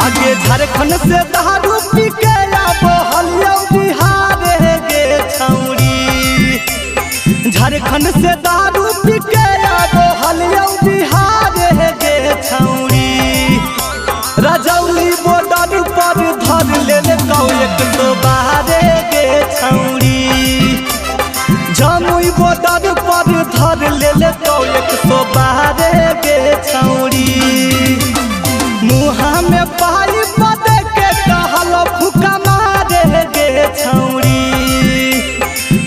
आगे झारखंड से दारू पी के आबो हलियो बिहार गे छौरी। झारखंड से दारू पी के आबो हलियो बिहार गे छौरी। रजौली बॉर्डर पर धर ले कौ 112 गे छौरी। जमुई बॉर्डर पर धर ले कौ 112 गे छौरी। मुहा में पाई बदे के कहल फुका मारे गे छौरी।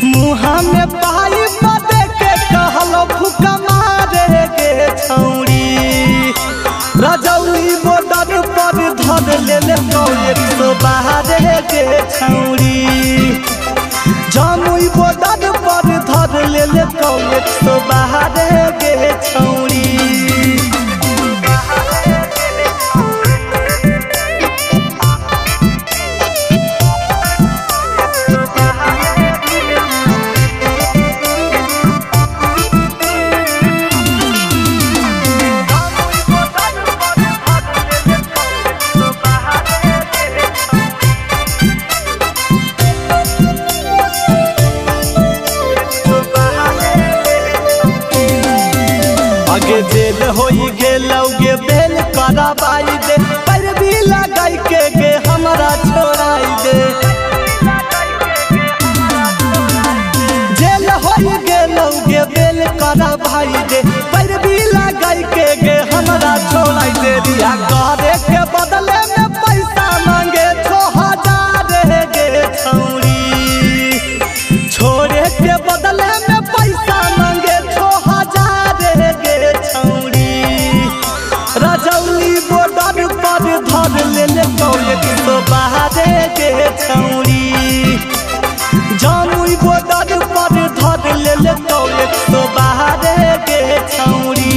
मुहा में पाई बदे के कहल फुका मारे गे छौरी। रजौली बॉर्डर पर धर ले कौ 112 गे छौरी। जमुई बॉर्डर पर धर ले कौ 112 गे छौरी। आगे जेल होई गेलौगे बेल कराबाई दे। पैरवी लगाई के गे हमरा छोड़ाई दे। जेल होई गेलौगे बेल कराबाई दे। पैरवी लगाई के गे हमरा छोड़ाई दे। रिया करे के बदले में पैसा मांगे 6000 गे छौरी। छोड़े के बदले में पैसा मांगे 6000 गे छौरी। रजौली बॉर्डर पर धर ले कौ 112 गे छौरी। जमुई बॉर्डर पर धर ले कौ 112 गे छौरी।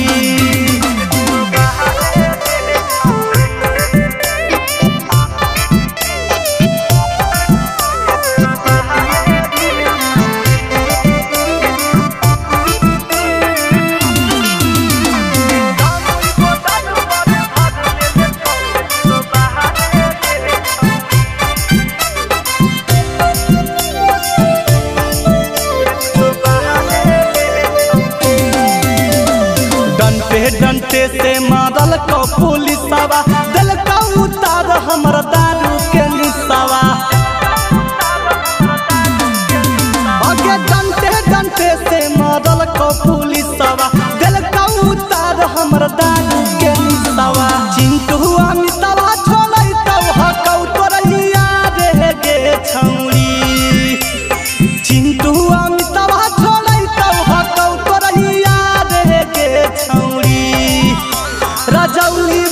डंटे से मारल को पुलिसवा। दिल का उतार हमर दारू के निसवा। आगे डंटे से मारल को पुलिसवा। दिल का उतार हमर दारू के निसवा। चिंटू अमितवा छोड़ै तो हकौ तोरैया गे छौरी। चिंटू अमितवा छोड़ै तो हकौ तोरैया गे छौरी। रजौली